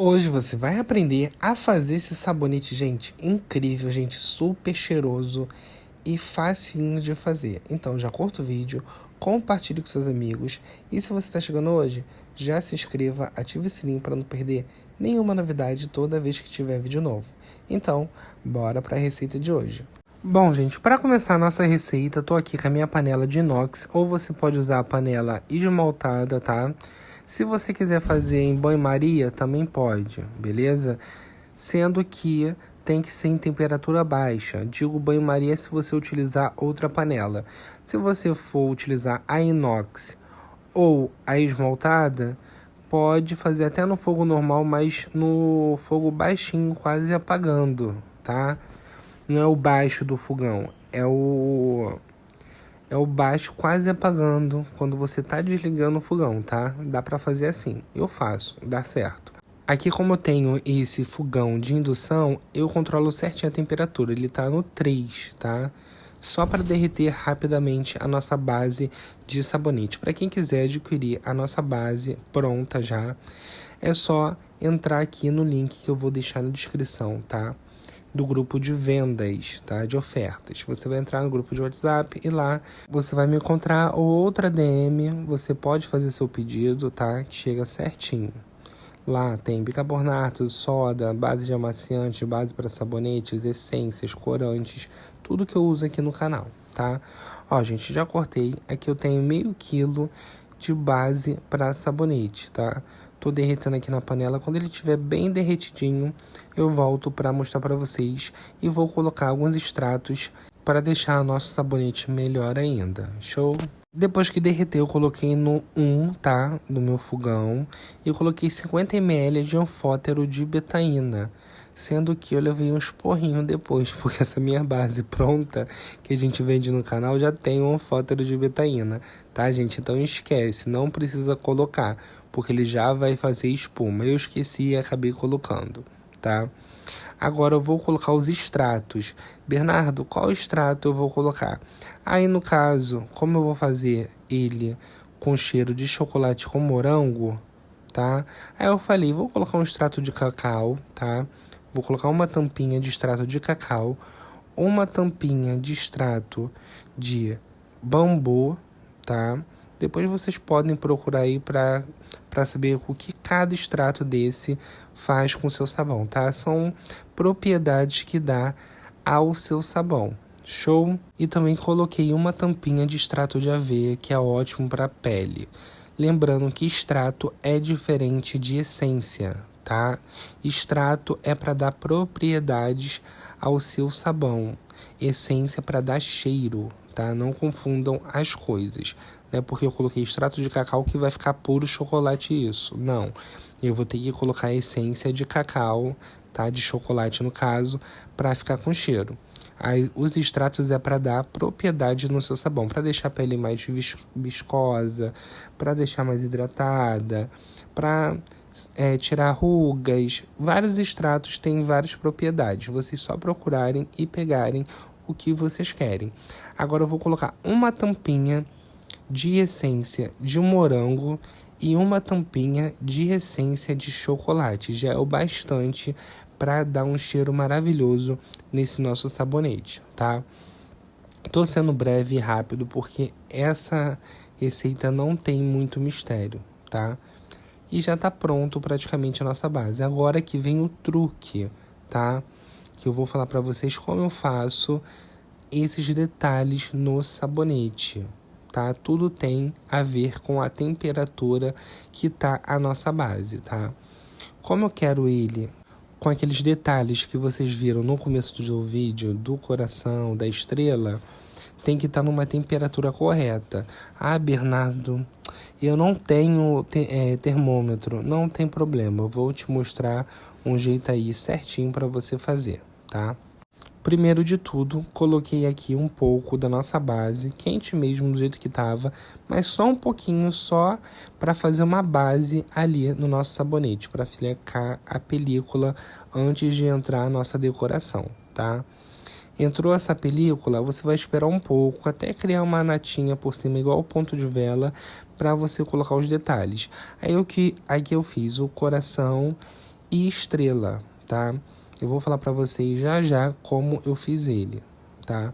Hoje você vai aprender a fazer esse sabonete, gente, incrível, gente, super cheiroso e facinho de fazer. Então já curta o vídeo, compartilhe com seus amigos e se você está chegando hoje, já se inscreva, ative o sininho para não perder nenhuma novidade toda vez que tiver vídeo novo. Então, bora para a receita de hoje. Bom, gente, para começar a nossa receita, tô aqui com a minha panela de inox, ou você pode usar a panela esmaltada, tá? Se você quiser fazer em banho-maria, também pode, beleza? Sendo que tem que ser em temperatura baixa. Digo banho-maria se você utilizar outra panela. Se você for utilizar a inox ou a esmaltada, pode fazer até no fogo normal, mas no fogo baixinho, quase apagando, tá? Não é o baixo do fogão, é o baixo quase apagando quando você tá desligando o fogão, tá? Dá pra fazer assim. Eu faço, dá certo. Aqui, como eu tenho esse fogão de indução, eu controlo certinho a temperatura. Ele tá no 3, tá? Só para derreter rapidamente a nossa base de sabonete. Para quem quiser adquirir a nossa base pronta já, é só entrar aqui no link que eu vou deixar na descrição, tá? Do grupo de vendas, tá? De ofertas. Você vai entrar no grupo de WhatsApp e lá você vai me encontrar ou outra DM, você pode fazer seu pedido, tá? Que chega certinho. Lá tem bicarbonato, soda, base de amaciante, base para sabonetes, essências, corantes, tudo que eu uso aqui no canal, tá? Ó, gente, já cortei. Aqui eu tenho meio quilo de base para sabonete, tá? Tô derretendo aqui na panela. Quando ele estiver bem derretidinho, eu volto para mostrar para vocês e vou colocar alguns extratos para deixar o nosso sabonete melhor ainda. Show? Depois que derreteu, eu coloquei no 1, tá? Do meu fogão. E eu coloquei 50 ml de anfótero de betaína. Sendo que eu levei uns porrinhos depois, porque essa minha base pronta, que a gente vende no canal, já tem um anfótero de betaína, tá, gente? Então esquece, não precisa colocar, porque ele já vai fazer espuma. Eu esqueci e acabei colocando, tá? Agora eu vou colocar os extratos. Bernardo, qual extrato eu vou colocar? Aí no caso, como eu vou fazer ele com cheiro de chocolate com morango, tá? Aí eu falei, vou colocar um extrato de cacau, tá? Vou colocar uma tampinha de extrato de cacau, uma tampinha de extrato de bambu, tá? Depois vocês podem procurar aí para saber o que cada extrato desse faz com o seu sabão, tá? São propriedades que dá ao seu sabão. Show? E também coloquei uma tampinha de extrato de aveia, que é ótimo para a pele. Lembrando que extrato é diferente de essência, tá? Extrato é para dar propriedades ao seu sabão. Essência para dar cheiro, tá? Não confundam as coisas, né? Porque eu coloquei extrato de cacau que vai ficar puro chocolate isso. Não. Eu vou ter que colocar a essência de cacau, tá? De chocolate no caso, para ficar com cheiro. Aí, os extratos é para dar propriedade no seu sabão, para deixar a pele mais viscosa, para deixar mais hidratada, para tirar rugas. Vários extratos têm várias propriedades. Vocês só procurarem e pegarem o que vocês querem. Agora eu vou colocar uma tampinha de essência de morango e uma tampinha de essência de chocolate. Já é o bastante para dar um cheiro maravilhoso nesse nosso sabonete, tá? Tô sendo breve e rápido porque essa receita não tem muito mistério, tá? E já tá pronto praticamente a nossa base. Agora que vem o truque, tá? Que eu vou falar para vocês como eu faço esses detalhes no sabonete, tá? Tudo tem a ver com a temperatura que tá a nossa base, tá? Como eu quero ele com aqueles detalhes que vocês viram no começo do vídeo, do coração, da estrela, tem que estar numa temperatura correta. Ah, Bernardo, eu não tenho termômetro. Não tem problema, eu vou te mostrar um jeito aí certinho para você fazer, tá? Primeiro de tudo, coloquei aqui um pouco da nossa base, quente mesmo do jeito que estava, mas só um pouquinho, só para fazer uma base ali no nosso sabonete, para ficar a película antes de entrar a nossa decoração, tá? Entrou essa película, você vai esperar um pouco até criar uma natinha por cima, igual o ponto de vela, para você colocar os detalhes. Aí aqui eu fiz o coração e estrela, tá? Eu vou falar para vocês já como eu fiz ele, tá?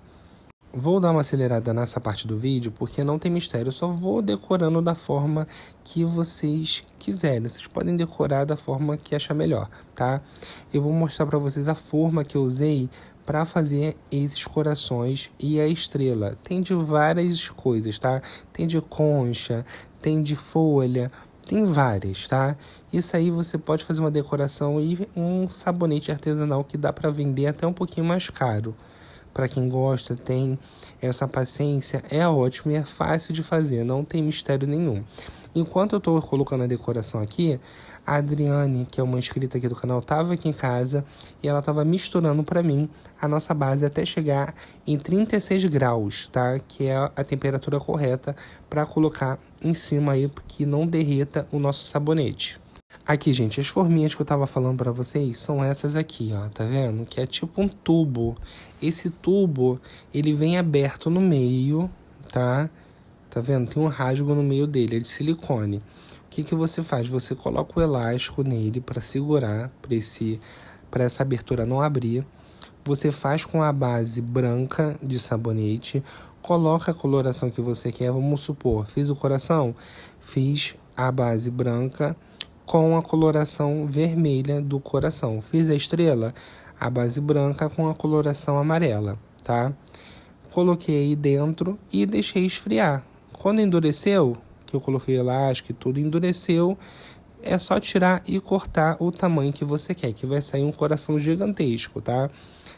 Vou dar uma acelerada nessa parte do vídeo porque não tem mistério, eu só vou decorando da forma que vocês quiserem. Vocês podem decorar da forma que achar melhor, tá? Eu vou mostrar para vocês a forma que eu usei para fazer esses corações e a estrela. Tem de várias coisas, tá? Tem de concha, tem de folha, tem várias, tá? Isso aí você pode fazer uma decoração e um sabonete artesanal que dá para vender até um pouquinho mais caro. Para quem gosta, tem essa paciência, é ótimo e é fácil de fazer, não tem mistério nenhum. Enquanto eu estou colocando a decoração aqui, a Adriane, que é uma inscrita aqui do canal, estava aqui em casa e ela estava misturando para mim a nossa base até chegar em 36 graus, tá? Que é a temperatura correta para colocar em cima aí, porque não derreta o nosso sabonete. Aqui, gente, as forminhas que eu tava falando pra vocês são essas aqui, ó, tá vendo? Que é tipo um tubo. Esse tubo, ele vem aberto no meio, tá? Tá vendo? Tem um rasgo no meio dele, é de silicone. O que que você faz? Você coloca o elástico nele pra segurar, pra essa abertura não abrir. Você faz com a base branca de sabonete, coloca a coloração que você quer, vamos supor, fiz o coração, fiz a base branca com a coloração vermelha do coração. Fiz a estrela, a base branca com a coloração amarela, tá? Coloquei aí dentro e deixei esfriar. Quando endureceu, que eu coloquei elástico e tudo, endureceu, é só tirar e cortar o tamanho que você quer, que vai sair um coração gigantesco, tá?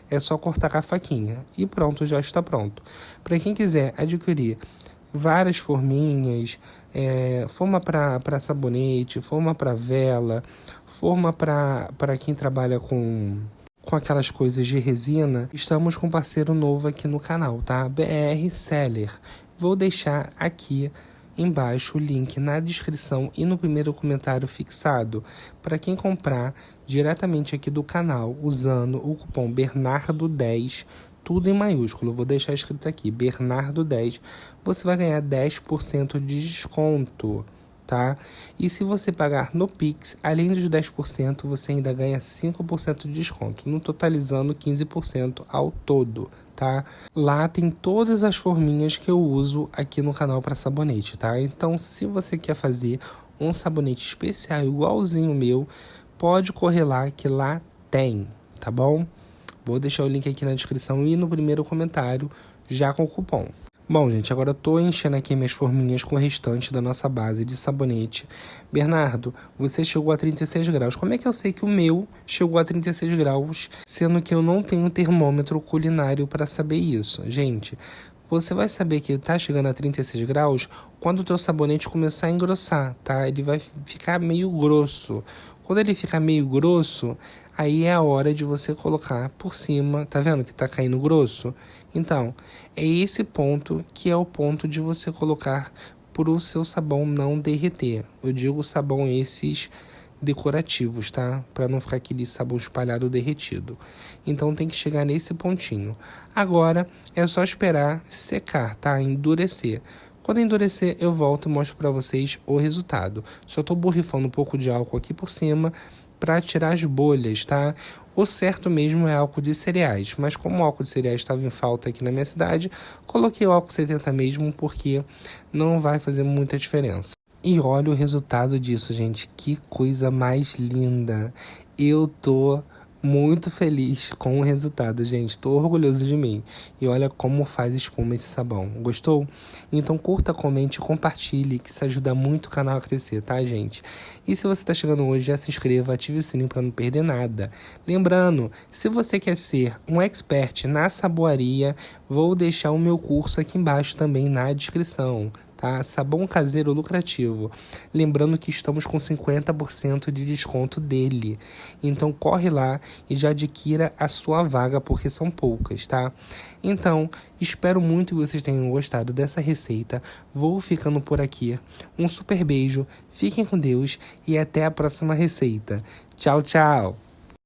É só cortar com a faquinha e pronto, já está pronto. Para quem quiser adquirir várias forminhas, forma para sabonete, forma para vela, forma para quem trabalha com aquelas coisas de resina, estamos com um parceiro novo aqui no canal, tá? BR Seller. Vou deixar aqui embaixo o link na descrição e no primeiro comentário fixado para quem comprar diretamente aqui do canal usando o cupom Bernardo10, tudo em maiúsculo. Vou deixar escrito aqui, Bernardo10, você vai ganhar 10% de desconto, tá? E se você pagar no Pix, além dos 10%, você ainda ganha 5% de desconto, no totalizando 15% ao todo, tá? Lá tem todas as forminhas que eu uso aqui no canal para sabonete, tá? Então, se você quer fazer um sabonete especial igualzinho o meu, pode correr lá que lá tem, tá bom? Vou deixar o link aqui na descrição e no primeiro comentário, já com o cupom. Bom, gente, agora eu tô enchendo aqui minhas forminhas com o restante da nossa base de sabonete. Bernardo, você chegou a 36 graus. Como é que eu sei que o meu chegou a 36 graus, sendo que eu não tenho termômetro culinário para saber isso? Gente, você vai saber que tá chegando a 36 graus quando o teu sabonete começar a engrossar, tá? Ele vai ficar meio grosso. Quando ele ficar meio grosso, aí é a hora de você colocar por cima, tá vendo que tá caindo grosso? Então, é esse ponto que é o ponto de você colocar para o seu sabão não derreter. Eu digo sabão esses decorativos, tá? Para não ficar aquele sabão espalhado derretido. Então tem que chegar nesse pontinho. Agora é só esperar secar, tá? Endurecer. Quando endurecer, eu volto e mostro para vocês o resultado. Só tô borrifando um pouco de álcool aqui por cima para tirar as bolhas, tá? O certo mesmo é álcool de cereais, mas como o álcool de cereais estava em falta aqui na minha cidade, coloquei o álcool 70 mesmo porque não vai fazer muita diferença. E olha o resultado disso, gente. Que coisa mais linda. Eu tô muito feliz com o resultado, gente. Tô orgulhoso de mim. E olha como faz espuma esse sabão. Gostou? Então curta, comente e compartilhe, que isso ajuda muito o canal a crescer, tá, gente? E se você tá chegando hoje, já se inscreva, ative o sininho para não perder nada. Lembrando, se você quer ser um expert na saboaria, vou deixar o meu curso aqui embaixo também na descrição. Tá? Sabão caseiro lucrativo. Lembrando que estamos com 50% de desconto dele. Então corre lá e já adquira a sua vaga, porque são poucas, tá? Então, espero muito que vocês tenham gostado dessa receita. Vou ficando por aqui. Um super beijo, fiquem com Deus e até a próxima receita. Tchau, tchau!